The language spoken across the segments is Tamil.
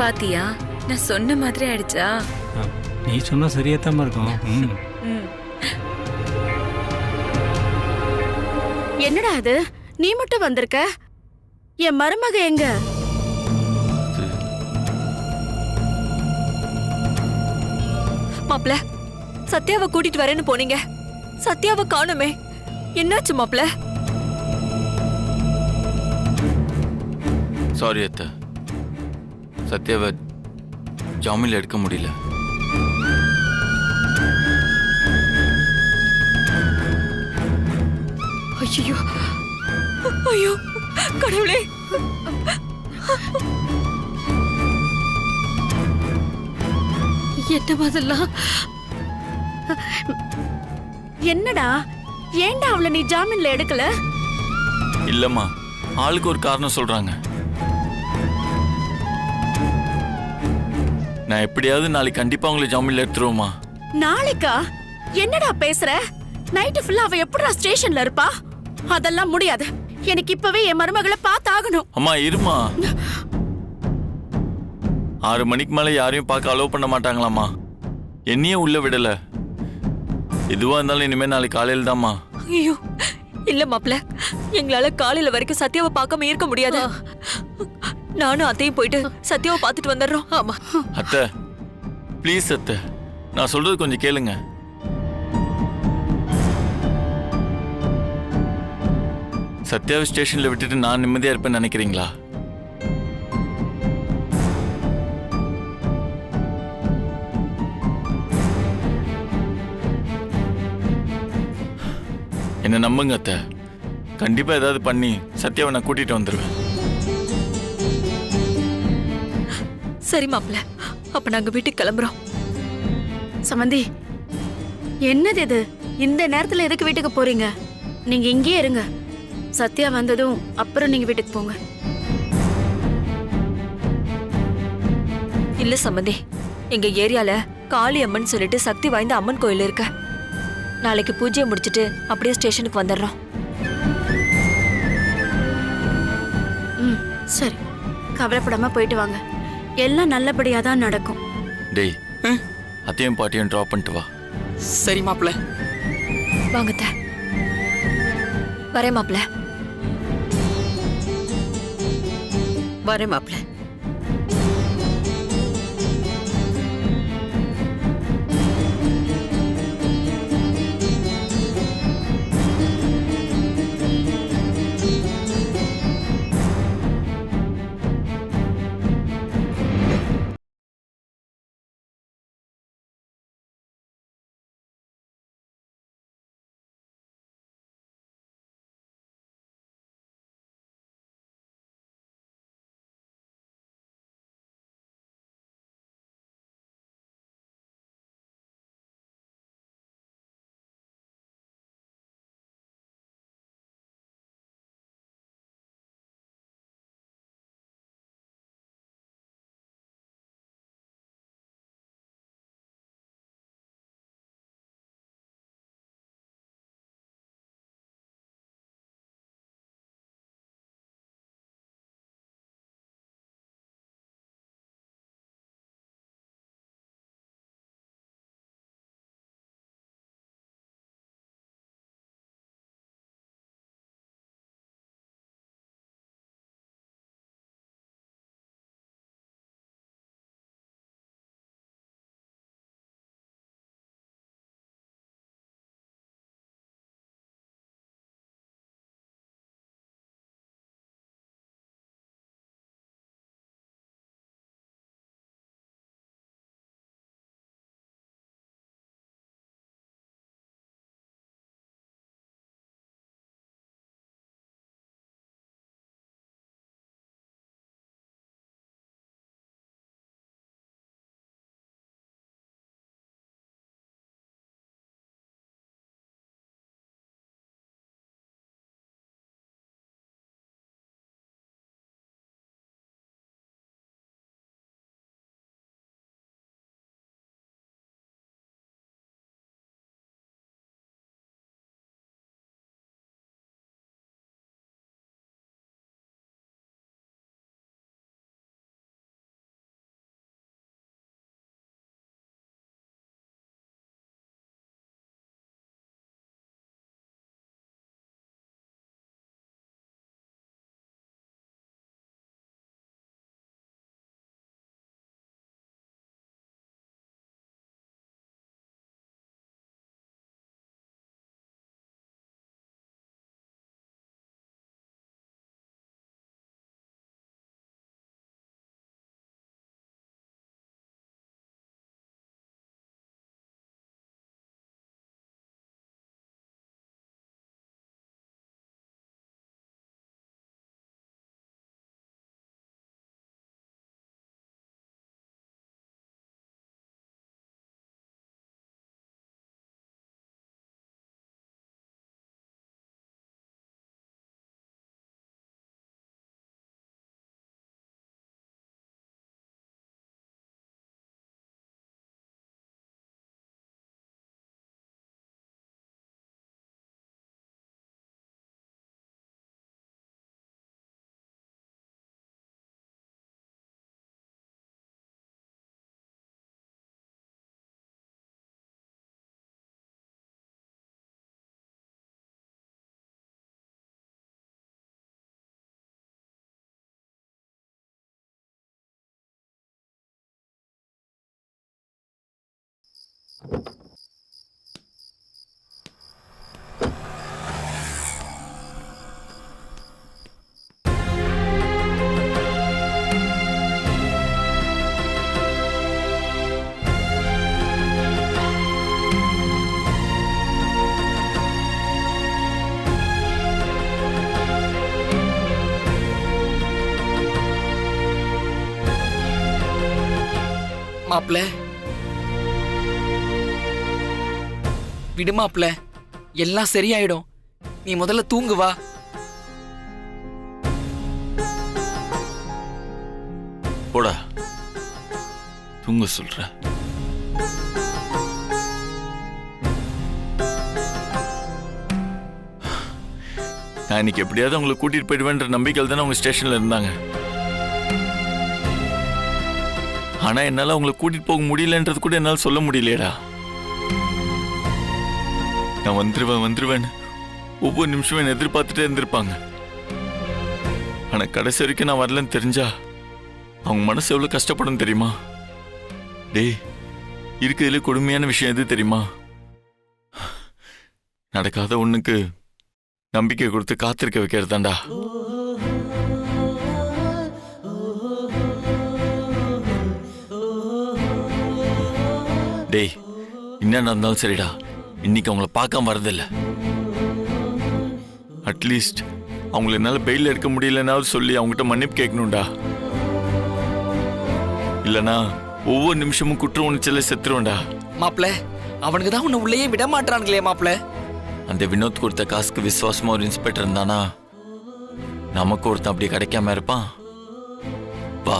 பாத்தியா, நான் சொன்ன மாதிரி ஆயிடுச்சா? நீ சொன்னா சரியாத்தாம இருக்கும். என்னடா அது, நீ மட்டும் வந்திருக்க? என் மருமக எங்க? மாப்ள, சத்யாவை கூட்டிட்டு வரேன்னு போனீங்க, சத்யாவை காணுமே, என்னாச்சு மாப்ள? சாரி அத்தை, சத்யாவை ஜாமீன்ல எடுக்க முடியல. ஐயோ ஐயோ கடவுளே! என்ன மாதிரிலாம்? என்னடா, ஏன்டா அவளை நீ ஜாமீன்ல எடுக்கல? இல்லம்மா, ஆளுக்கு ஒரு காரணம் சொல்றாங்க. நான் எப்படியாவது நாளைக்கு கண்டிப்பா உங்களை ஜாமீன்ல எடுத்துருவோமா? நாளைக்கா? என்னடா பேசுற? நைட்டு ஃபுல்லா அவ எப்படா ஸ்டேஷன்ல இருப்பா? அதெல்லாம் முடியாது. எனக்கு இப்பவே என் மருமகளை பார்த்தாகணும். அம்மா இருமா, 6 மணிக்கு மேல யாரையும் பார்க்க அலோவ் பண்ண மாட்டாங்களாம்மா. என்னையே உள்ள விடல. எதுவா இருந்தாலும் இனிமே நாளைக்கு காலையில் தான்மா. ஐயோ இல்ல மாப்ள, எங்களால காலையில வரைக்கும் சத்யாவை பார்க்காம இருக்க முடியாது. நானும் அத்தையும் போயிட்டு சத்யாவை பார்த்துட்டு வந்துடுறோம். ஆமா அத்தை ப்ளீஸ் அத்தை, நான் சொல்றது கொஞ்சம் கேளுங்க. சத்யாவை ஸ்டேஷன்ல விட்டுட்டு நான் நிம்மதியா இருப்பேன்னு நினைக்கிறீங்களா? என்ன நம்புங்க அத்தை, கண்டிப்பா ஏதாவது பண்ணி சத்யாவை நான் கூட்டிட்டு வந்துருவேன். சரி மாப்ள, அப்ப நாங்க வீட்டுக்கு கிளம்புறோம். சமந்தி, என்னது இது? இந்த நேரத்துல எதுக்கு வீட்டுக்கு போறீங்க? நீங்க இங்கேயே இருங்க. சத்யா வந்ததும் அப்புறம் நீங்க வீட்டுக்கு போங்க. இல்ல சம்பந்தி, எங்க ஏரியால காளி அம்மன் சொல்லிட்டு சக்தி வாய்ந்த அம்மன் கோயில் இருக்கு. நாளைக்கு பூஜையை முடிச்சிட்டு அப்படியே ஸ்டேஷனுக்கு வந்துடுறோம். சரி, கவலைப்படாம போயிட்டு வாங்க. எல்லாம் நல்லபடியா தான் நடக்கும். டேய், அத்தையும் பாட்டியும் ட்ராப் பண்ணிட்டு வா. சரி மாப்ள. வாங்க வரேன் மாப்ள. வரேன் மாப்ள. மாப்ள விடு மாப்ள, எல்லாம் சரியாயிடும். நீ முதல்ல தூங்கு வா. போடா தூங்க சொல்ற. நான் இன்னைக்கு எப்படியாவது உங்களை கூட்டிட்டு போயிடுவேன்ற நம்பிக்கையில் தானே உங்க ஸ்டேஷன்ல இருந்தாங்க. ஆனா என்னால உங்களை கூட்டிட்டு போக முடியலன்றது கூட என்னால சொல்ல முடியலையடா. நான் வந்துருவேன் ஒவ்வொரு நிமிஷமும் என்ன எதிர்பார்த்துட்டே இருந்திருப்பாங்க. ஆனா கடைசி வரைக்கும் நான் வரலன்னு தெரிஞ்சா அவங்க மனசு எவ்வளவு கஷ்டப்படும் தெரியுமா? டேய், இருக்கிறதுல கொடுமையான விஷயம் எது தெரியுமா? நடக்காத ஒண்ணுக்கு நம்பிக்கை கொடுத்து காத்திருக்க வைக்கிறதாண்டா. டேய், என்ன நடந்தாலும் சரிடா, இன்னைக்கு அவங்கள பார்க்காம வரதில்ல. அட்லீஸ்ட் அவங்கள என்னால பெயில் எடுக்க முடியலன்னாவது சொல்லி அவங்ககிட்ட மன்னிப்பு கேட்கணும்டா. இல்லனா ஒவ்வொரு நிமிஷமும் குற்ற உணர்ச்சியில செத்துருவேன்டா. மாப்ள, அவனுக்கு தான் உன்னை உள்ளேயே விட மாட்டானுங்களே மாப்ள. அந்த வினோத் கொடுத்த காசுக்கு விசுவாசமா ஒரு இன்ஸ்பெக்டர் இருந்தானா நமக்கு ஒருத்தன் அப்படி கிடைக்காம இருப்பான். வா.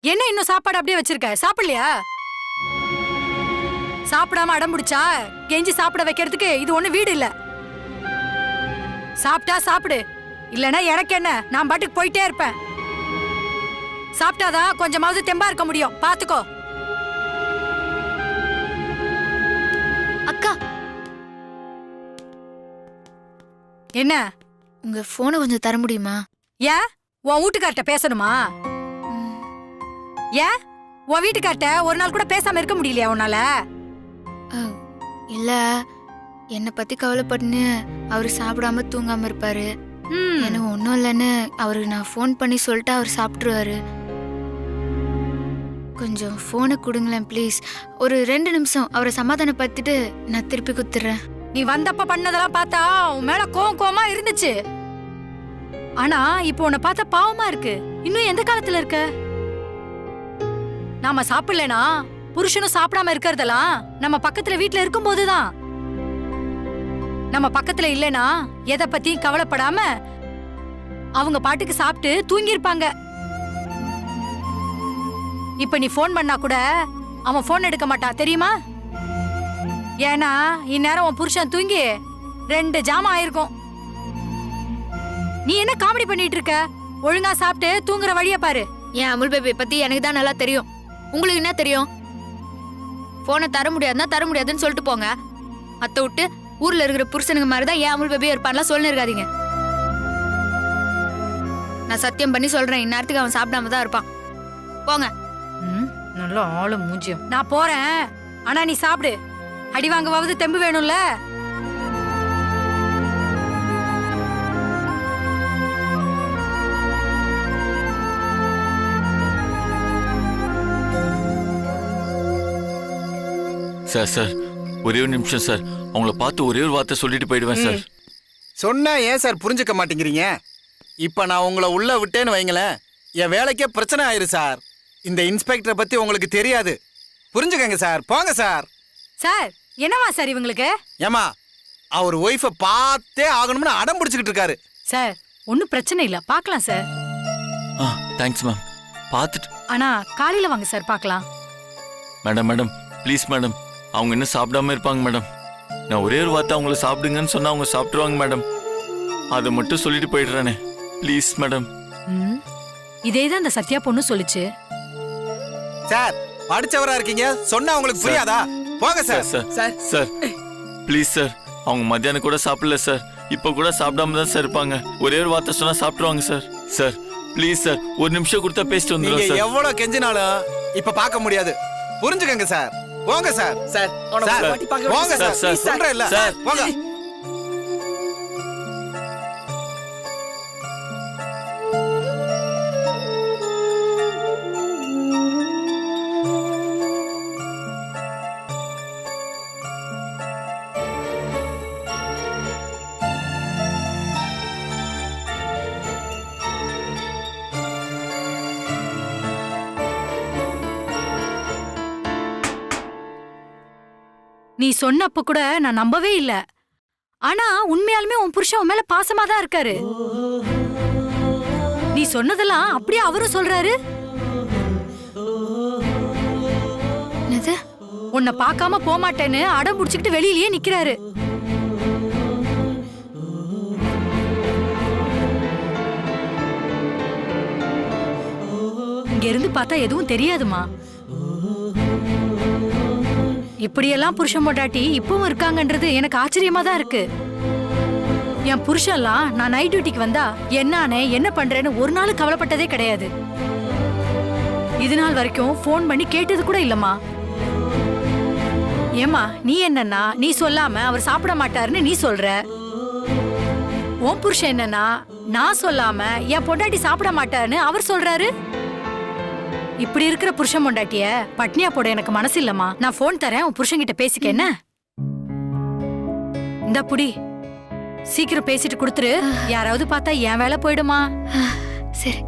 என்ன இன்னும் சாப்பாடு அப்படியே வச்சிருக்க? சாப்பிடலையா? சாப்பிடாம அடம் பிடிச்சா கெஞ்சி சாப்பிட வைக்கிறதுக்கு இது ஒண்ணு வீடு இல்ல. சாப்பிட்டா சாப்பிடு, இல்லனா எனக்கு என்ன, நான் பாட்டுக்கு போயிட்டே இருப்பேன். சாப்பிட்டாதான் கொஞ்சமாவது தெம்பா இருக்க முடியும், பாத்துக்கோ. அக்கா, என்ன? உங்க போனை கொஞ்சம் தர முடியுமா? ஏன் உன் வீட்டுக்கார்ட்ட பேசணுமா? ஏன் உன் வீட்டுக்கார்ட்ட ஒரு நாள் கூட பேசாம இருக்க முடியலையா உன்னால? இல்ல, என்னை பத்தி கவலைப்பட்டுன்னு அவரு சாப்பிடாம தூங்காம இருப்பாரு. எனக்கு ஒன்றும் இல்லைன்னு அவருக்கு நான் ஃபோன் பண்ணி சொல்லிட்டு அவர் சாப்பிட்ருவாரு. கொஞ்சம் ஃபோனை கொடுங்களேன் ப்ளீஸ். ஒரு 2 நிமிஷம் அவரை சமாதானப்படுத்திட்டு நான் திருப்பி குத்துறேன். நீ வந்தப்ப பண்ணதெல்லாம் பார்த்தா உன் மேல கோவமா இருந்துச்சு. ஆனா இப்போ உன்னை பார்த்தா பாவமா இருக்கு. இன்னும் எந்த காலத்துல இருக்க? நாம சாப்பிடலனா புருஷனும் சாப்பிடாம இருக்கிறதெல்லாம் நம்ம பக்கத்துல வீட்டுல இருக்கும் போதுதான். நம்ம பக்கத்துல இல்லனா எதை பத்தியும் கவலைப்படாம அவங்க பாட்டுக்கு சாப்பிட்டு தூங்கி இருப்பாங்க. இப்ப நீ போன் பண்ணா கூட அவன் போன் எடுக்க மாட்டான், தெரியுமா? ஏன்னா இந்நேரம் உன் புருஷன் தூங்கி 2 ஜாமம் ஆயிருக்கும். நீ என்ன காமெடி பண்ணிட்டு இருக்க? ஒழுங்கா சாப்பிட்டு தூங்குற வழிய பாரு. என் அமுல் பேபி பத்தி எனக்கு தான் நல்லா தெரியும். உங்களுக்கு என்ன தெரியும்? போனை தர முடியாதுன்னா தர முடியாதுன்னு சொல்லிட்டு போங்க. அத்தை விட்டு ஊர்ல இருக்கிற புருஷனுங்க மாதிரிதான் ஏன் அமுல் பேபி இருப்பான்லாம் சொல்லு இருக்காதீங்க. நான் சத்தியம் பண்ணி சொல்றேன், இந்நேரத்துக்கு அவன் சாப்பிடாம தான் இருப்பான். போங்க. நல்ல ஆளு மூஞ்சியம். நான் போறேன், ஆனா நீ சாப்பிடு. அடி வாங்குவாவது தெம்பு வேணும்ல. சார் ஒரே ஒரு நிமிஷம் சார். அவங்கள பார்த்து ஒரே ஒரு வார்த்தை சொல்லிட்டு போயிடுவேன் சார். சொன்னா ஏன் சார் புரிஞ்சுக்க மாட்டேங்கிறீங்க? இப்ப நான் உங்களை உள்ள விட்டேன்னு வைங்களேன், என் வேலைக்கே பிரச்சனை ஆயிரு சார். இந்த இன்ஸ்பெக்டரை பத்தி உங்களுக்கு தெரியாது, புரிஞ்சுக்கங்க சார். போங்க சார். சார் என்னவா சார் இவங்களுக்கு? ஏமா, அவர் ஒய்ஃபை பார்த்தே ஆகணும்னு அடம் பிடிச்சிக்கிட்டு இருக்காரு. சார் ஒன்னும் பிரச்சனை இல்ல, பாக்கலாம் சார். Thanks ma'am. பார்த்துட்டு ஆனா காலையில வாங்க சார், பாக்கலாம். மேடம் ப்ளீஸ் மேடம், அவங்க இன்னும் சாப்பிடாம இருப்பாங்க மேடம். நான் ஒரே ஒரு வார்த்தை அவங்கள சாப்பிடுங்கன்னு சொன்னா அவங்க சாப்பிட்டுருவாங்க மேடம். அதை மட்டும் சொல்லிட்டு போயிடுறானே ப்ளீஸ் மேடம். இதேதான் அந்த சத்யா பொண்ணு சொல்லுச்சு. சார் படிச்சவரா இருக்கீங்க, சொன்னா உங்களுக்கு புரியாதா? போங்க sir. Sir sir please sir, அவங்க மத்தியானம் கூட சாப்பிடல சார், இப்ப கூட சாப்பிடாம தான் சார் இருப்பாங்க. ஒரே ஒரு வார்த்தை சொன்னா சாப்பிட்டுருவாங்க சார். சார் ப்ளீஸ் சார், ஒரு நிமிஷம் கொடுத்தா பேசிட்டு வந்துடுவோம் நீங்க சார். எவ்வளவு கெஞ்சினாலும் இப்ப பார்க்க முடியாது, புரிஞ்சுக்கங்க சார். போங்க சார். சார் அவனை சார், ஒரு வாட்டி பார்க்க போங்க விடுங்க சார். சார், சொல்றேன் இல்ல, சார். போங்க. நீ சொன்னப்ப கூட நான் நம்பவே இல்ல. ஆனா உண்மையாலுமே உன் புருஷன் உன் மேல பாசமா தான் இருக்காரு. நீ சொன்னதெல்லாம் அப்படியே அவரும் சொல்றாரு. என்னது? உன்னை பார்க்காம போமாட்டேன்னு அடம் புடிச்சுக்கிட்டு வெளியிலயே நிக்கிறாரு. இங்க இருந்து பார்த்தா எதுவும் தெரியாதுமா. இப்படியெல்லாம் புருஷன் பொண்டாட்டி இப்பவும் இருக்காங்கன்றது எனக்கு ஆச்சரியமா தான் இருக்கு. என் புருஷன்லாம் நான் நைட் டியூட்டிக்கு வந்தா என்னானே என்ன பண்றேன்னு ஒரு நாள் கவலைப்பட்டதே கிடையாது. இது நாள் வரைக்கும் ஃபோன் பண்ணி கேட்டது கூட இல்லம்மா. ஏமா நீ என்னன்னா நீ சொல்லாம அவர் சாப்பிட மாட்டாருன்னு நீ சொல்ற. உன் புருஷன் என்னன்னா நான் சொல்லாம என் பொண்டாட்டி சாப்பிட மாட்டாருன்னு அவர் சொல்றாரு. இப்படி இருக்கிற புருஷன் பொண்டாட்டிய பட்னியா போட எனக்கு மனசு இல்லம்மா. நான் போன் தரேன், உன் புருஷன் கிட்ட பேசிக்க. என்ன இந்த புடி, சீக்கிரம் பேசிட்டு கொடுத்துரு. யாராவது பார்த்தா என் வேலை போயிடுமா. சரி.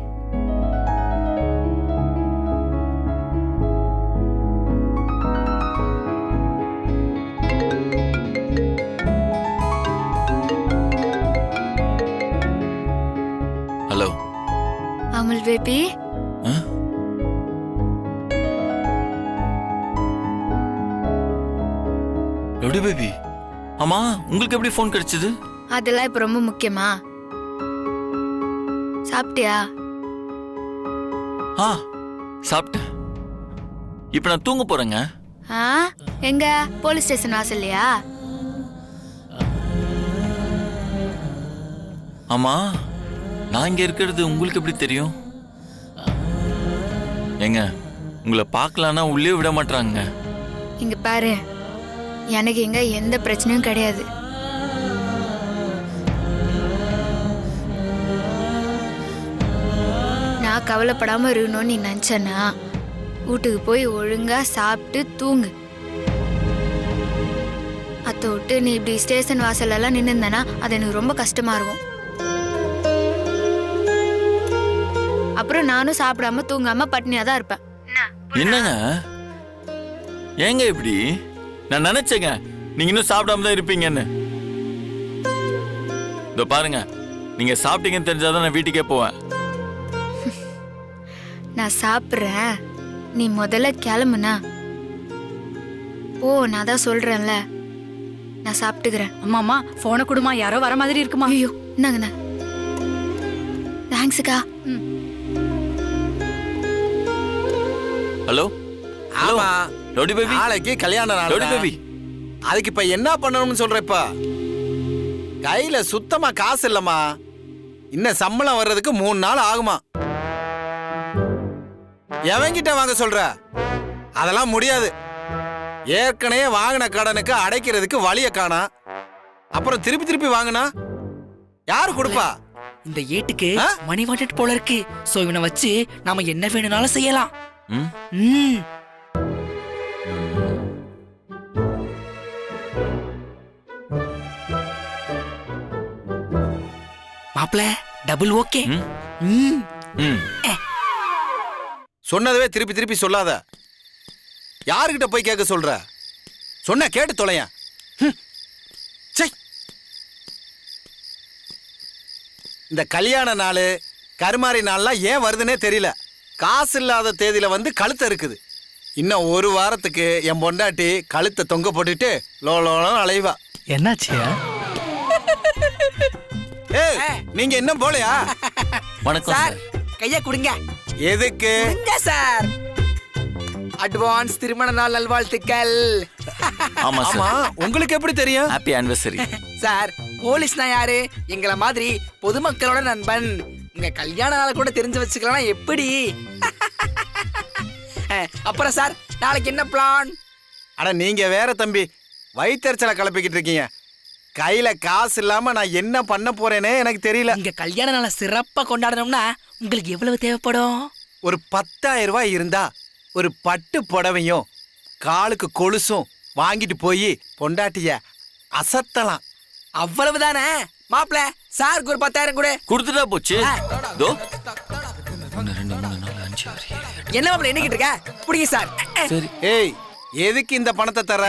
ஹலோ அமுல் பேபி, எப்படி பேபி? ஆமா, உங்களுக்கு எப்படி ஃபோன் கிடைச்சது? அதெல்லாம் இப்ப ரொம்ப முக்கியமா? சாப்பிட்டியா? ஆ சாப்பிட்டேன். இப்ப நான் தூங்க போறேங்க. எங்க போலீஸ் ஸ்டேஷன் வாசல்லையா? ஆமா, நான் இங்க இருக்கிறது உங்களுக்கு எப்படி தெரியும்? ஏங்க, உங்களை பார்க்கலான்னா உள்ளே விட மாட்டாங்க. இங்க பாரு, எனக்கு இங்க எந்த பிரச்சனையும் கிடையாது. நான் கவலைப்படாம இருக்கணும்னு நீ நினைச்சனா வீட்டுக்கு போய் ஒழுங்கா சாப்பிட்டு தூங்கு. அத்தை விட்டு நீ இப்படி ஸ்டேஷன் வாசல் எல்லாம் நின்னுந்தனா அது எனக்கு ரொம்ப கஷ்டமா இருக்கும். அப்புறம் நானும் சாப்பிடாம தூங்காம பட்னியா தான் இருப்பேன். என்னங்க ஏங்க இப்படி? நான் நினைச்சேங்க நீங்க இன்னும் சாப்பிடாம தான் இருப்பீங்கன்னு. இதோ பாருங்க, நீங்க சாப்பிட்டீங்கன்னு தெரிஞ்சாதான் நான் வீட்டுக்கே போவேன். நான் சாப்பிட்றேன், நீ முதல்ல கிளம்புனா ஓ. நான் தான் சொல்றேன்ல, நான் சாப்பிட்டுக்கிறேன். அம்மாமா போனை கொடுமா, யாரோ வர மாதிரி இருக்குமா. ஐயோ இந்தாங்கண்ணா. தேங்க்ஸுக்கா. ஹலோ ஆமா, ரவுடி பேபி, நாளைக்கு கல்யாண ரவுடி நாள். பேபி, அதுக்கு இப்ப என்ன பண்ணணும்னு சொல்ற? இப்ப கையில சுத்தமா காசு இல்லம்மா. இன்னும் சம்பளம் வர்றதுக்கு 3 நாள் ஆகுமா. எவங்கிட்ட வாங்க சொல்ற? அதெல்லாம் முடியாது. ஏற்கனவே வாங்கின கடனுக்கு அடைக்கிறதுக்கு வழிய காணா. அப்புறம் திருப்பி திருப்பி வாங்கினா யாரு கொடுப்பா? இந்த ஏட்டுக்கு மணி வாண்டட் போல இருக்கு. சோ இவனை வச்சு நாம என்ன வேணும்னாலும் செய்யலாம். மாப்ள டபுள் ஓகே. சொன்னதவே திருப்பி திருப்பி சொல்லாத. யாருக்கிட்ட போய் கேட்க சொல்ற? சொன்ன கேட்டு தொலையன். இந்த கல்யாண நாள் கருமாரி நாள்லாம் ஏன் வருதுன்னே தெரியல. காசு இல்லாத தேதியில வந்து கழுத்தை இருக்குது. இன்னும் 1 வாரத்துக்கு என் பொண்டாட்டி கழுத்தை தொங்க போட்டுட்டு லோலோலம் அலைவா. என்னாச்சியா? ஏய் நீங்க என்ன போலையா? வணக்கம் சார் சார். கைய கொடுங்க. எதுக்கு? கொடுங்க சார். அட்வான்ஸ் திருமண நாள் நல்வாழ்த்துக்கள். ஆமா ஆமா சார். உங்களுக்கு எப்படி தெரியும்? Happy anniversary. சார் போலீஸ்னா யாரு? எங்கள மாதிரி பொதுமக்களோட நண்பன். உங்க கல்யாண நாளை கூட தெரிஞ்சு வச்சுக்கலாம் எப்படி? அப்புறம் சார் நாளைக்கு என்ன பிளான்? அட நீங்க வேற தம்பி, வயிற்றுச்சலை கிளப்பிக்கிட்டு இருக்கீங்க. கையில காசு இல்லாம நான் என்ன பண்ண போறேனே எனக்கு தெரியல. இங்க கல்யாண நாளை சிறப்பா கொண்டாடணும்னா உங்களுக்கு எவ்வளவு தேவைப்படும்? ஒரு 10,000 ரூபாய் இருந்தா ஒரு பட்டு புடவையும் காலுக்கு கொலுசும் வாங்கிட்டு போய் பொண்டாட்டிய அசத்தலாம். அவ்வளவுதானே மாப்பிள? சாருக்கு ஒரு 10,000 கூட. கொடுத்துட்டா போச்சு. தோ 1 2 3 4 5 6 7 என்ன மாப்பிள எண்ணிக்கிட்டு இருக்க? புடிங்க சார். சரி. ஏய் எதுக்கு இந்த பணத்தை தர?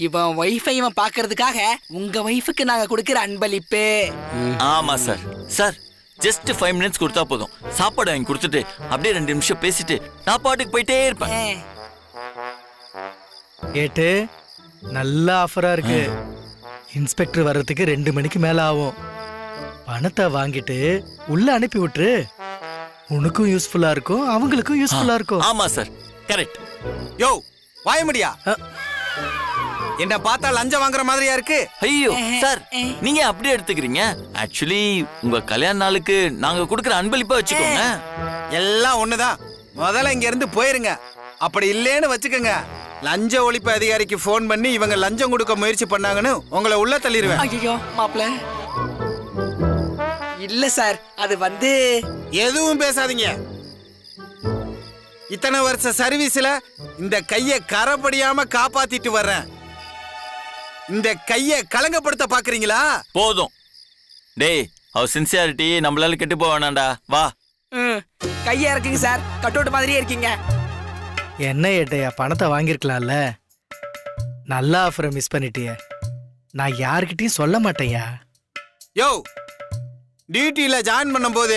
இவன் வைஃபை இவன் பாக்குறதுக்காக உங்க வைஃபுக்கு நாங்க கொடுக்கிற அன்பளிப்பு. ஆமா சார். சார் ஜஸ்ட் 5 மினிட்ஸ் கொடுத்தா போதும். சாப்பாடு வாங்கி கொடுத்துட்டு அப்படியே 2 நிமிஷம் பேசிட்டு நான் பாட்டுக்கு போயிட்டே இருப்பேன். கேட்டு நல்ல ஆஃபரா இருக்கு. இன்ஸ்பெக்டர் வர்றதுக்கு 2 மணிக்கு மேல ஆகும். பணத்தை வாங்கிட்டு உள்ள அனுப்பி விட்டுரு. உனக்கும் யூஸ்ஃபுல்லா இருக்கும், அவங்களுக்கும் யூஸ்ஃபுல்லா இருக்கும். ஆமா சார், கரெக்ட். யோ வாய முடியா? என்ன பார்த்தா லஞ்சம் வாங்குற மாதிரியா இருக்கு? ஐயோ சார், நீங்க அப்படியே எடுத்துக்கிறீங்க. ஆக்சுவலி உங்க கல்யாண நாளுக்கு நாங்க கொடுக்கிற அன்பளிப்பா வச்சுக்கோங்க. எல்லாம் ஒண்ணுதான். முதல்ல இங்க இருந்து போயிருங்க. அப்படி இல்லேன்னு வச்சுக்கோங்க, லஞ்ச ஒழிப்பு அதிகாரிக்கு போன் பண்ணி இவங்க லஞ்சம் கொடுக்க முயற்சி பண்ணாங்கன்னு உங்களை உள்ள தள்ளிடுவேன். ஐயோ மாப்பிள இல்ல சார், அது வந்து எதுவும் பேசாதீங்க. இத்தனை வருஷ சர்வீஸ்ல இந்த கைய கரப்படியாம காப்பாத்திட்டு வர்றேன். இந்த கைய கலங்கப்படுத்த பாக்குறீங்களா? போதும். டேய், அவர் சின்சியாரிட்டி நம்மளால கெட்டு போக வேணாண்டா. வா. கையா இருக்குங்க சார், கட்டோட்டு மாதிரியே இருக்கீங்க. என்ன ஏட்டையா, பணத்தை வாங்கியிருக்கலாம்ல. நல்ல ஆஃபரை மிஸ் பண்ணிட்டிய. நான் யாருக்கிட்டையும் சொல்ல மாட்டேயா. யோ டியூட்டில ஜாயின் பண்ணும் போது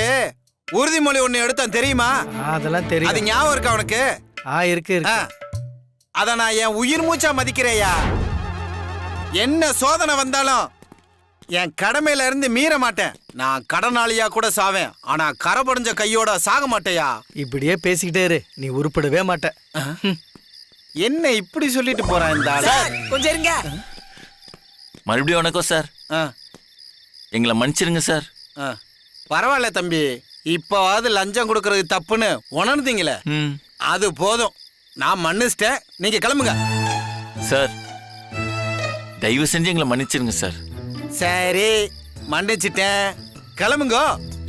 உறுதிமொழி ஒண்ணு எடுத்தான் தெரியுமா? அதெல்லாம் அது தெரியும். ஞாபகம் இருக்கா உனக்கு? இருக்கு இருக்கு. அத நான் என் உயிர் மூச்சா மதிக்கிறேயா. என்ன சோதனை வந்தாலும் என் கடமையில இருந்து மீற மாட்டேன். நான் கடனாளியா கூட சாவேன், ஆனா கரபடிஞ்ச கையோட சாக மாட்டேயா. இப்படியே பேசிக்கிட்டே இரு, நீ உருப்படவே மாட்ட. என்ன இப்படி சொல்லிட்டு போறான் இந்த ஆளு? சார் கொஞ்சம் இருங்க. மறுபடியும் வணக்கம் சார். ஆ, எங்களை மன்னிச்சிருங்க சார். ஆ. பரவாயில்ல தம்பி, இப்பவாவது லஞ்சம் கொடுக்கறது தப்புன்னு உணர்ந்தீங்களே, ம். அது போதும். நான் மன்னிச்சிட்டேன், நீங்க கிளம்புங்க. சார் தயவு செஞ்சு எங்களை மன்னிச்சிருங்க சார். சரி மன்னிச்சிட்டேன், கிளம்புங்க.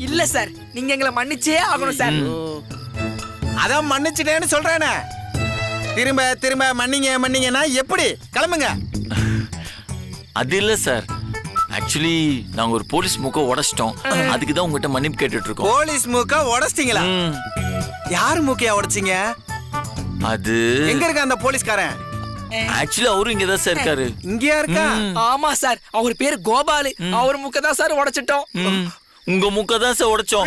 இல்ல சார், நீங்க எங்களை மன்னிச்சே ஆகணும் சார். அதான் மன்னிச்சிட்டேன்னு சொல்றேனே, திரும்ப திரும்ப மன்னிங்க மன்னிங்கன்னா எப்படி? கிளம்புங்க. அது இல்ல சார், ஆக்சுவலி நாங்க ஒரு போலீஸ் மூக்க உடைச்சிட்டோம். அதுக்கு தான் உங்ககிட்ட மன்னிப்பு கேட்டுட்டு இருக்கோம். போலீஸ் மூக்க உடைச்சிட்டீங்களா? ம். யார் மூக்கையா உடைச்சிங்க? அது எங்க இருக்க அந்த போலீஸ்காரன்? ஆக்சுவலி அவரும் இங்க தான் சார் இருக்காரு. இங்கயா இருக்கா? ஆமா சார், அவர் பேரு கோபாலு. அவர் முக்க தான் சார் உடைச்சிட்டோம். ம். உங்க மூக்க தான் சார் உடைச்சோம்.